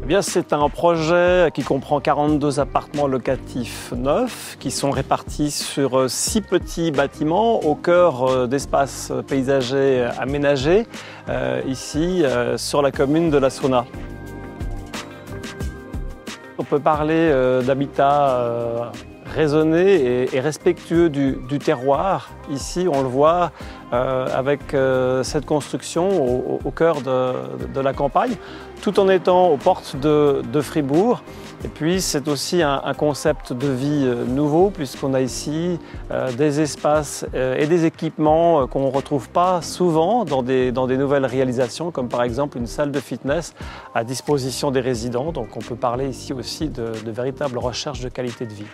bien, c'est un projet qui comprend 42 appartements locatifs neufs qui sont répartis sur 6 petits bâtiments au cœur d'espaces paysagers aménagés ici sur la commune de La Sauna. On peut parler d'habitat raisonné et respectueux du terroir. Ici, on le voit avec cette construction au cœur de la campagne, tout en étant aux portes de Fribourg. Et puis, c'est aussi un concept de vie nouveau, puisqu'on a ici des espaces et des équipements qu'on ne retrouve pas souvent dans des nouvelles réalisations, comme par exemple une salle de fitness à disposition des résidents. Donc, on peut parler ici aussi de véritable recherche de qualité de vie.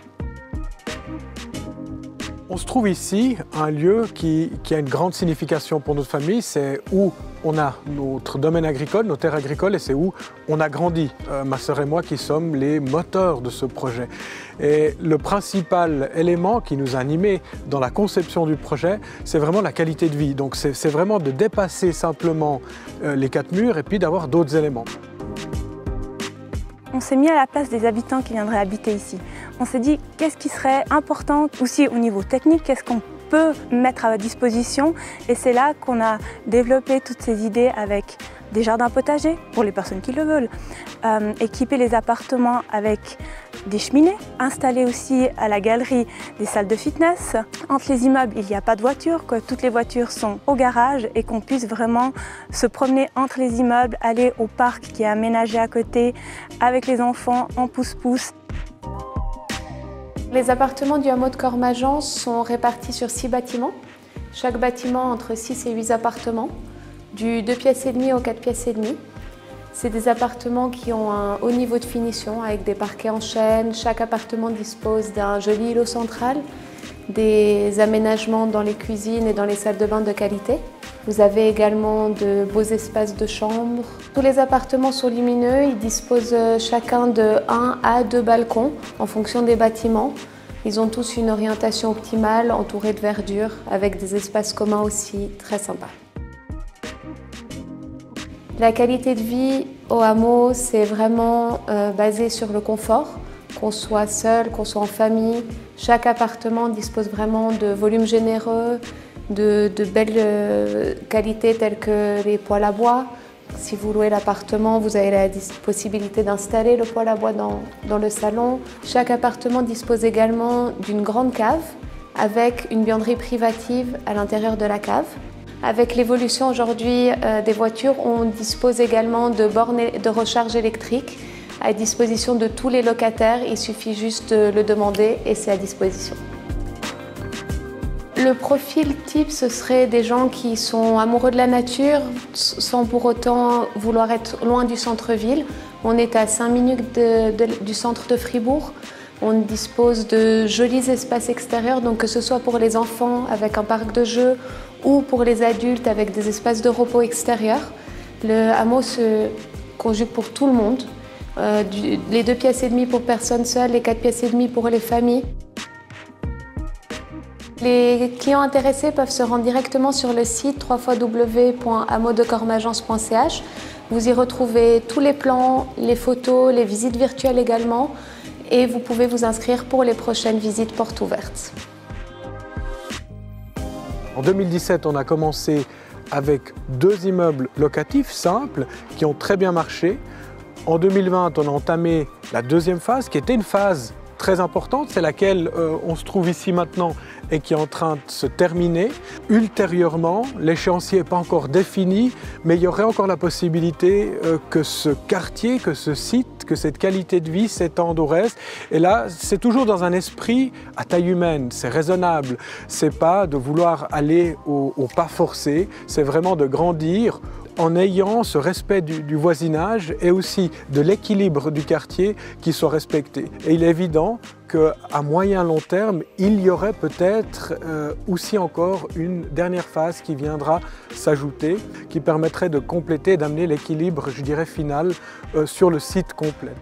On se trouve ici, un lieu qui a une grande signification pour notre famille. C'est où on a notre domaine agricole, nos terres agricoles, et c'est où on a grandi. Ma sœur et moi qui sommes les moteurs de ce projet. Et le principal élément qui nous a animés dans la conception du projet, c'est vraiment la qualité de vie. Donc c'est vraiment de dépasser simplement les 4 murs et puis d'avoir d'autres éléments. On s'est mis à la place des habitants qui viendraient habiter ici. On s'est dit qu'est-ce qui serait important aussi au niveau technique, qu'est-ce qu'on peut mettre à disposition, et c'est là qu'on a développé toutes ces idées avec des jardins potagers pour les personnes qui le veulent, équiper les appartements avec des cheminées, installer aussi à la galerie des salles de fitness. Entre les immeubles, il n'y a pas de voitures, que toutes les voitures sont au garage et qu'on puisse vraiment se promener entre les immeubles, aller au parc qui est aménagé à côté avec les enfants en pousse-pousse. Les appartements du hameau de Cormageon sont répartis sur 6 bâtiments. Chaque bâtiment entre 6 et 8 appartements, du 2 pièces et demie au 4 pièces et demie. C'est des appartements qui ont un haut niveau de finition avec des parquets en chêne. Chaque appartement dispose d'un joli îlot central, des aménagements dans les cuisines et dans les salles de bain de qualité. Vous avez également de beaux espaces de chambre. Tous les appartements sont lumineux, ils disposent chacun de 1 à 2 balcons en fonction des bâtiments. Ils ont tous une orientation optimale, entourée de verdure, avec des espaces communs aussi très sympas. La qualité de vie au hameau, c'est vraiment basé sur le confort, qu'on soit seul, qu'on soit en famille. Chaque appartement dispose vraiment de volumes généreux, de belles qualités telles que les poêles à bois. Si vous louez l'appartement, vous avez la possibilité d'installer le poêle à bois dans le salon. Chaque appartement dispose également d'une grande cave avec une buanderie privative à l'intérieur de la cave. Avec l'évolution aujourd'hui des voitures, on dispose également de bornes de recharge électrique à disposition de tous les locataires. Il suffit juste de le demander et c'est à disposition. Le profil type, ce serait des gens qui sont amoureux de la nature sans pour autant vouloir être loin du centre-ville. On est à 5 minutes du centre de Fribourg. On dispose de jolis espaces extérieurs, donc que ce soit pour les enfants avec un parc de jeux ou pour les adultes avec des espaces de repos extérieurs. Le hameau se conjugue pour tout le monde. Les 2 pièces et demie pour personnes seules, les 4 pièces et demie pour les familles. Les clients intéressés peuvent se rendre directement sur le site www.hameaudecormageon.ch. Vous y retrouvez tous les plans, les photos, les visites virtuelles également, et vous pouvez vous inscrire pour les prochaines visites portes ouvertes. En 2017, on a commencé avec 2 immeubles locatifs simples qui ont très bien marché. En 2020, on a entamé la 2e phase qui était une phase très importante, c'est laquelle on se trouve ici maintenant et qui est en train de se terminer. Ultérieurement, l'échéancier n'est pas encore défini, mais il y aurait encore la possibilité que ce quartier, que ce site, que cette qualité de vie s'étende au reste. Et là, c'est toujours dans un esprit à taille humaine, c'est raisonnable. C'est pas de vouloir aller au pas forcé, c'est vraiment de grandir en ayant ce respect du voisinage et aussi de l'équilibre du quartier qui soit respecté. Et il est évident qu'à moyen long terme, il y aurait peut-être aussi encore une dernière phase qui viendra s'ajouter, qui permettrait de compléter et d'amener l'équilibre, je dirais, final sur le site complet.